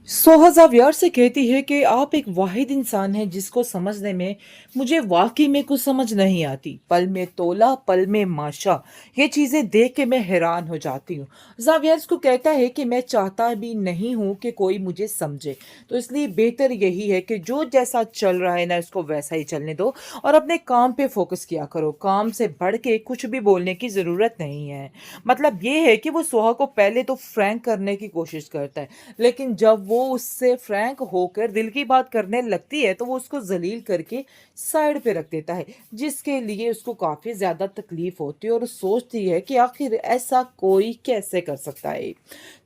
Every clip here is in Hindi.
सोहा ज़ावियार से कहती है कि आप एक वाहिद इंसान हैं जिसको समझने में मुझे वाकई में कुछ समझ नहीं आती। पल में तोला, पल में माशा, ये चीज़ें देख के मैं हैरान हो जाती हूँ। ज़ावियार इसको कहता है कि मैं चाहता भी नहीं हूँ कि कोई मुझे समझे, तो इसलिए बेहतर यही है कि जो जैसा चल रहा है ना इसको वैसा ही चलने दो और अपने काम पे फोकस किया करो। काम से बढ़ के कुछ भी बोलने की ज़रूरत नहीं है। मतलब ये है कि वो सोहा को पहले तो फ्रैंक करने की कोशिश करता है, लेकिन जब वो उससे फ्रैंक होकर दिल की बात करने लगती है तो वो उसको ज़लील करके साइड पे रख देता है, जिसके लिए उसको काफ़ी ज़्यादा तकलीफ़ होती है और सोचती है कि आखिर ऐसा कोई कैसे कर सकता है।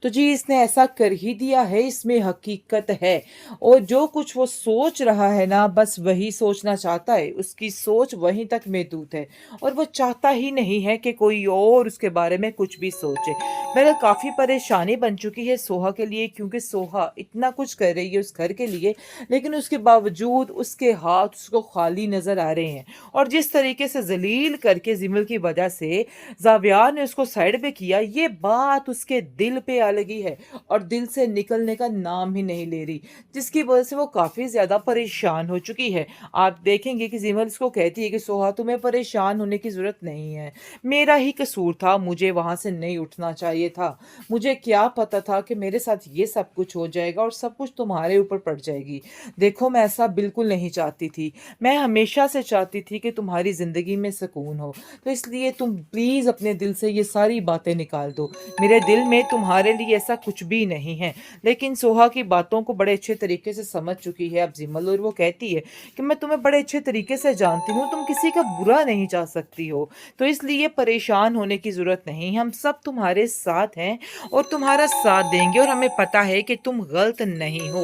तो जी इसने ऐसा कर ही दिया है, इसमें हकीकत है। और जो कुछ वो सोच रहा है ना बस वही सोचना चाहता है, उसकी सोच वहीं तक महदूद है और वो चाहता ही नहीं है कि कोई और उसके बारे में कुछ भी सोचे। मेरा काफ़ी परेशानी बन चुकी है सोहा के लिए, क्योंकि सोहा इतना कुछ कर रही है उस घर के लिए, लेकिन उसके बावजूद उसके हाथ उसको खाली नज़र आ रहे हैं। और जिस तरीके से ज़लील करके जिमल की वजह से ज़ावियार ने उसको साइड पे किया, ये बात उसके दिल पे आ लगी है और दिल से निकलने का नाम ही नहीं ले रही, जिसकी वजह से वो काफ़ी ज़्यादा परेशान हो चुकी है। आप देखेंगे कि जिमल इसको कहती है कि सोहा तुम्हें परेशान होने की ज़रूरत नहीं है, मेरा ही कसूर था, मुझे वहाँ से नहीं उठना चाहिए था। मुझे क्या पता था कि मेरे साथ ये सब कुछ हो जाएगा और सब कुछ तुम्हारे ऊपर पड़ जाएगी। देखो मैं ऐसा बिल्कुल नहीं चाहती थी। मैं हमेशा से चाहती थी कि तुम्हारी ज़िंदगी में सुकून हो। तो इसलिए तुम प्लीज़ अपने दिल से ये सारी बातें निकाल दो। मेरे दिल में तुम्हारे लिए ऐसा कुछ भी नहीं है। लेकिन सोहा की बातों को बड़े अच्छे तरीके से समझ चुकी है अब जिमल, और वो कहती है कि मैं तुम्हें बड़े अच्छे तरीके से जानती हूँ, तुम किसी का बुरा नहीं चाह सकती हो। तो इसलिए परेशान होने की ज़रूरत नहीं, हम सब तुम्हारे साथ हैं और तुम्हारा साथ देंगे और हमें पता है कि तुम गलत नहीं हो।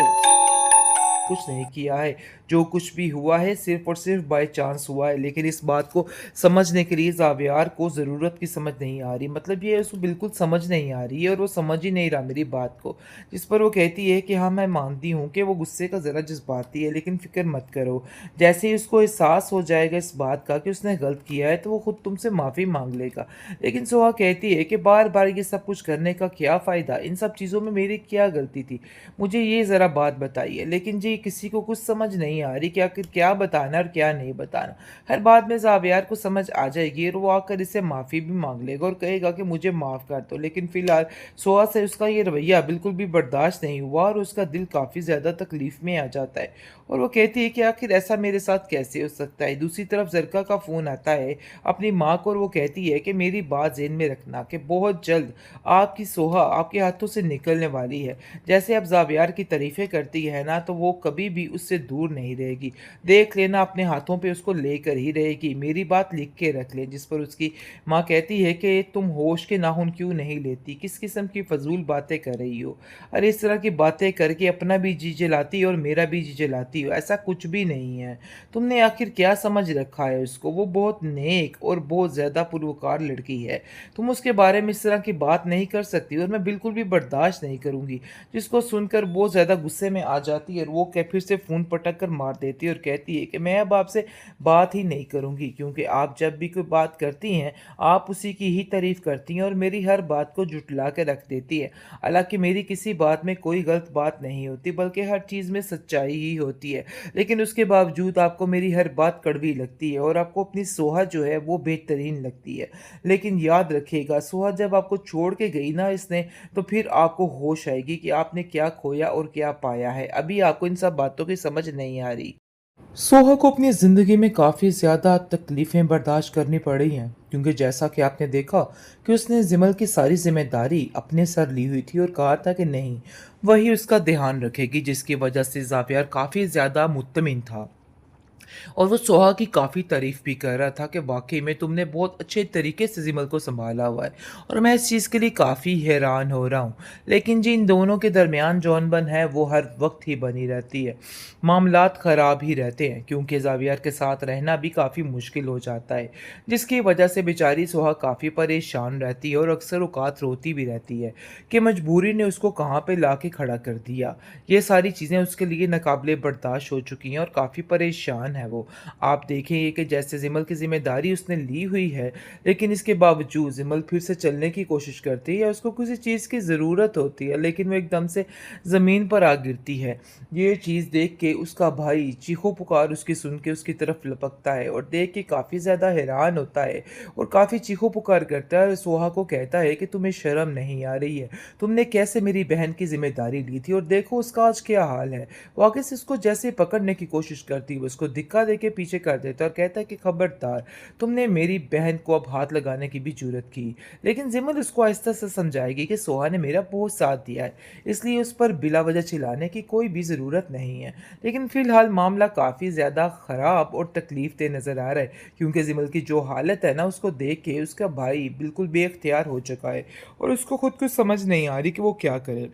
कुछ नहीं किया है। जो कुछ भी हुआ है सिर्फ़ और सिर्फ़ बाय चांस हुआ है, लेकिन इस बात को समझने के लिए ज़ावियार को ज़रूरत की समझ नहीं आ रही। मतलब ये उसको बिल्कुल समझ नहीं आ रही है और वो समझ ही नहीं रहा मेरी बात को। जिस पर वो कहती है कि हाँ, मैं मानती हूँ कि वो गुस्से का ज़रा जज़्बाती है, लेकिन फ़िक्र मत करो। जैसे ही उसको एहसास हो जाएगा इस बात का कि उसने गलत किया है, तो वो खुद तुमसे माफ़ी माँग लेगा। लेकिन सोहा कहती है कि बार-बार ये सब कुछ करने का क्या फ़ायदा? इन सब चीज़ों में मेरी क्या गलती थी? मुझे ये ज़रा बात बताइए। लेकिन जी किसी को कुछ समझ नहीं आ रही कि आखिर क्या बताना और क्या नहीं बताना। हर बात में ज़ावियार को समझ आ जाएगी और वो आकर इससे माफ़ी भी माँग लेगा और कहेगा कि मुझे माफ़ कर दो। लेकिन फ़िलहाल सोहा से उसका ये रवैया बिल्कुल भी बर्दाश्त नहीं हुआ और उसका दिल काफ़ी ज़्यादा तकलीफ़ में आ जाता है। और वो कहती है कि आखिर ऐसा मेरे साथ कैसे हो सकता है? दूसरी तरफ ज़रका का फ़ोन आता है अपनी माँ को और वो कहती है कि मेरी बात ज़हन में रखना कि बहुत जल्द आपकी सोहा आपके हाथों से निकलने वाली है। जैसे अब ज़ावियार की तारीफ़ें करती है ना, तो वो कभी भी उससे दूर नहीं रहेगी। देख लेना अपने हाथों पे उसको लेकर ही रहेगी। मेरी बात लिख के रख ले। जिस पर उसकी माँ कहती है कि तुम होश के नाखून क्यों नहीं लेती? किस किस्म की फ़ज़ूल बातें कर रही हो? अरे इस तरह की बातें करके अपना भी जी जलाती हो और मेरा भी जी जलाती हो। ऐसा कुछ भी नहीं है। तुमने आखिर क्या समझ रखा है उसको? वो बहुत नेक और बहुत ज़्यादा पुरवकार लड़की है। तुम उसके बारे में इस तरह की बात नहीं कर सकती और मैं बिल्कुल भी बर्दाश्त नहीं करूँगी। जिसको सुनकर बहुत ज़्यादा गुस्से में आ जाती है और वो फिर से फ़ोन पटक कर मार देती है और कहती है कि मैं अब आपसे बात ही नहीं करूँगी, क्योंकि आप जब भी कोई बात करती हैं, आप उसी की ही तारीफ़ करती हैं और मेरी हर बात को झुठला के रख देती है। हालाँकि मेरी किसी बात में कोई गलत बात नहीं होती, बल्कि हर चीज़ में सच्चाई ही होती है। लेकिन उसके बावजूद आपको मेरी हर बात कड़वी लगती है और आपको अपनी सोहा जो है वो बेहतरीन लगती है। लेकिन याद रखिएगा, सोहा जब आपको छोड़ के गई ना इसने, तो फिर आपको होश आएगी कि आपने क्या खोया और क्या पाया है। अभी आपको इन सब बातों की समझ नहीं आ रही। सोहा को अपनी ज़िंदगी में काफ़ी ज़्यादा तकलीफ़ें बर्दाश्त करनी पड़ी हैं, क्योंकि जैसा कि आपने देखा कि उसने जिमल की सारी ज़िम्मेदारी अपने सर ली हुई थी और कहा था कि नहीं, वही उसका ध्यान रखेगी, जिसकी वजह से ज़ावियार काफ़ी ज़्यादा मुत्तमिन था। और वो सोहा की काफ़ी तारीफ़ भी कर रहा था कि वाक़ई में तुमने बहुत अच्छे तरीके से ज़िमल को सँभाला हुआ है और मैं इस चीज़ के लिए काफ़ी हैरान हो रहा हूँ। लेकिन जी इन दोनों के दरमियान जो अनबन है वो हर वक़्त ही बनी रहती है। मामलात ख़राब ही रहते हैं, क्योंकि ज़ावियार के साथ रहना भी काफ़ी मुश्किल हो जाता है, जिसकी वजह से बेचारी सोहा काफ़ी परेशान रहती है और अक्सर औक़ात रोती भी रहती है कि मजबूरी ने उसको कहाँ पे लाके खड़ा कर दिया। ये सारी चीज़ें उसके लिए नाक़ाबिले बर्दाश्त हो चुकी हैं और काफ़ी परेशान है वो। आप देखेंगे कि जैसे ज़िमल की ज़िम्मेदारी उसने ली हुई है, लेकिन इसके बावजूद ज़िमल फिर से चलने की कोशिश करती है, उसको किसी चीज़ की ज़रूरत होती है, लेकिन वो एकदम से ज़मीन पर आ गिरती है। ये चीज़ देख के उसका भाई चीखों-पुकार उसकी सुन के उसकी तरफ लपकता है और देख के काफ़ी ज़्यादा हैरान होता है और काफ़ी चीखों-पुकार करता है और सोहा को कहता है कि तुम्हें शर्म नहीं आ रही है? तुमने कैसे मेरी बहन की ज़िम्मेदारी ली थी और देखो उसका आज क्या हाल है। वो आगे से उसको जैसे ही पकड़ने की कोशिश करती है, वो उसको धिक्का देके पीछे कर देता है और कहता है कि खबरदार, तुमने मेरी बहन को अब हाथ लगाने की भी जुर्रत की। लेकिन ज़िमल उसको आहिस्ता से समझाएगी कि सोहा ने मेरा बहुत साथ दिया है, इसलिए उस पर बिला वजह चिल्लाने की कोई भी ज़रूरत नहीं है। लेकिन फ़िलहाल मामला काफ़ी ज़्यादा ख़राब और तकलीफ़देह नज़र आ रहा है, क्योंकि ज़िमल की जो हालत है ना, उसको देख के उसका भाई बिल्कुल बेइख्तियार हो चुका है और उसको खुद कुछ समझ नहीं आ रही कि वो क्या करे।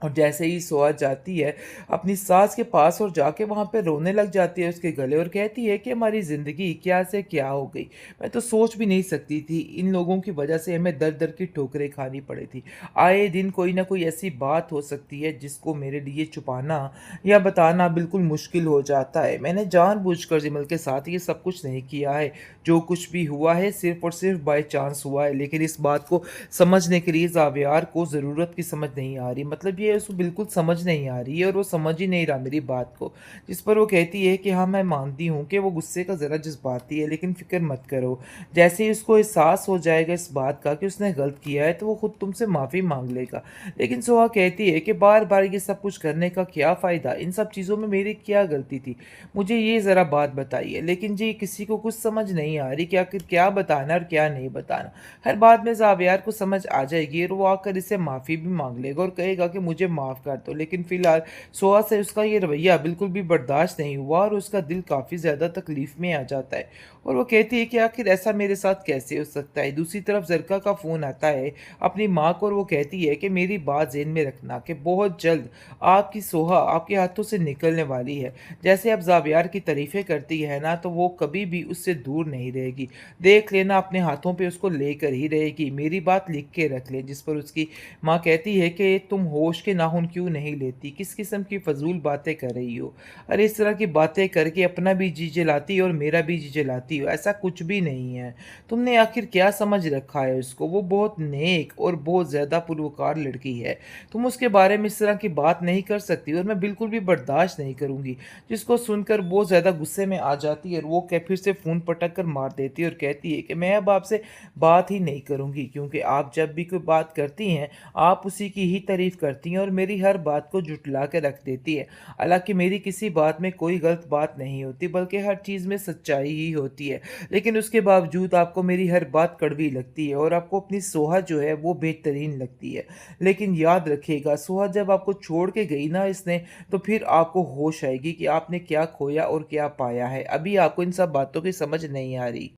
और जैसे ही सोआ जाती है अपनी सास के पास और जाके वहाँ पे रोने लग जाती है उसके गले और कहती है कि हमारी ज़िंदगी क्या से क्या हो गई। मैं तो सोच भी नहीं सकती थी, इन लोगों की वजह से हमें दर-दर की ठोकरें खानी पड़ी थी। आए दिन कोई न कोई ऐसी बात हो सकती है जिसको मेरे लिए छुपाना या बताना बिल्कुल मुश्किल हो जाता है। मैंने जानबूझकर जिमल के साथ ये सब कुछ नहीं किया है। जो कुछ भी हुआ है सिर्फ़ और सिर्फ़ बाय चांस हुआ है। लेकिन इस बात को समझने के लिए ज़ावियार को ज़रूरत की समझ नहीं आ रही। मतलब ये उसको बिल्कुल समझ नहीं आ रही है और वो समझ ही नहीं रहा मेरी बात को। जिस पर वो कहती है कि हाँ, मैं मानती हूँ कि वो गुस्से का ज़रा जज़्बाती है, लेकिन फ़िक्र मत करो। जैसे ही उसको एहसास हो जाएगा इस बात का कि उसने गलत किया है, तो वो खुद तुमसे माफ़ी माँग लेगा। लेकिन सोहा कहती है कि बार-बार ये सब कुछ करने का क्या फ़ायदा? इन सब चीज़ों में मेरी क्या गलती थी? मुझे ये ज़रा बात बताइए। लेकिन जी किसी को कुछ समझ नहीं आ रही कि आखिर क्या बताना और क्या नहीं बताना। हर बात में ज़ावियार को समझ आ जाएगी और वो आकर इससे माफ़ी भी माँग लेगा और कहेगा कि मुझे माफ़ कर दो। लेकिन फ़िलहाल सोहा से उसका ये रवैया बिल्कुल भी बर्दाश्त नहीं हुआ और उसका दिल काफ़ी ज़्यादा तकलीफ़ में आ जाता है और वो कहती है कि आखिर ऐसा मेरे साथ कैसे हो सकता है। दूसरी तरफ ज़रका का फ़ोन आता है अपनी माँ को और वो कहती है कि मेरी बात ज़हन में रखना कि बहुत जल्द आपकी सोहा आपके हाथों से निकलने वाली है। जैसे आप ज़ावियार की तारीफ़ें करती है ना, तो वो कभी भी उससे दूर नहीं रहेगी। देख लेना अपने हाथों पे उसको लेकर ही रहेगी। मेरी बात लिख के रख ले। जिस पर उसकी माँ कहती है कि तुम होश के नाखून क्यों नहीं लेती? किस किस्म की फ़ज़ूल बातें कर रही हो? अरे इस तरह की बातें करके अपना भी जी जलाती हो और मेरा भी जी जलाती हो। ऐसा कुछ भी नहीं है। तुमने आखिर क्या समझ रखा है उसको? वो बहुत नेक और बहुत ज़्यादा पुरवकार लड़की है। तुम उसके बारे में इस तरह की बात नहीं कर सकती और मैं बिल्कुल भी बर्दाश्त नहीं करूँगी। जिसको सुनकर बहुत ज़्यादा गुस्से में आ जाती है और वो फिर से फ़ोन पटक कर मार देती है और कहती है कि मैं अब आपसे बात ही नहीं करूँगी, क्योंकि आप जब भी कोई बात करती हैं, आप उसी की ही तारीफ़ करती हैं और मेरी हर बात को झुठला के रख देती है। हालाँकि मेरी किसी बात में कोई गलत बात नहीं होती, बल्कि हर चीज़ में सच्चाई ही होती है। लेकिन उसके बावजूद आपको मेरी हर बात कड़वी लगती है और आपको अपनी सोहा जो है वो बेहतरीन लगती है। लेकिन याद रखिएगा, सोहा जब आपको छोड़ के गई ना इसने, तो फिर आपको होश आएगी कि आपने क्या खोया और क्या पाया है। अभी आपको इन सब बातों की समझ नहीं आ रही।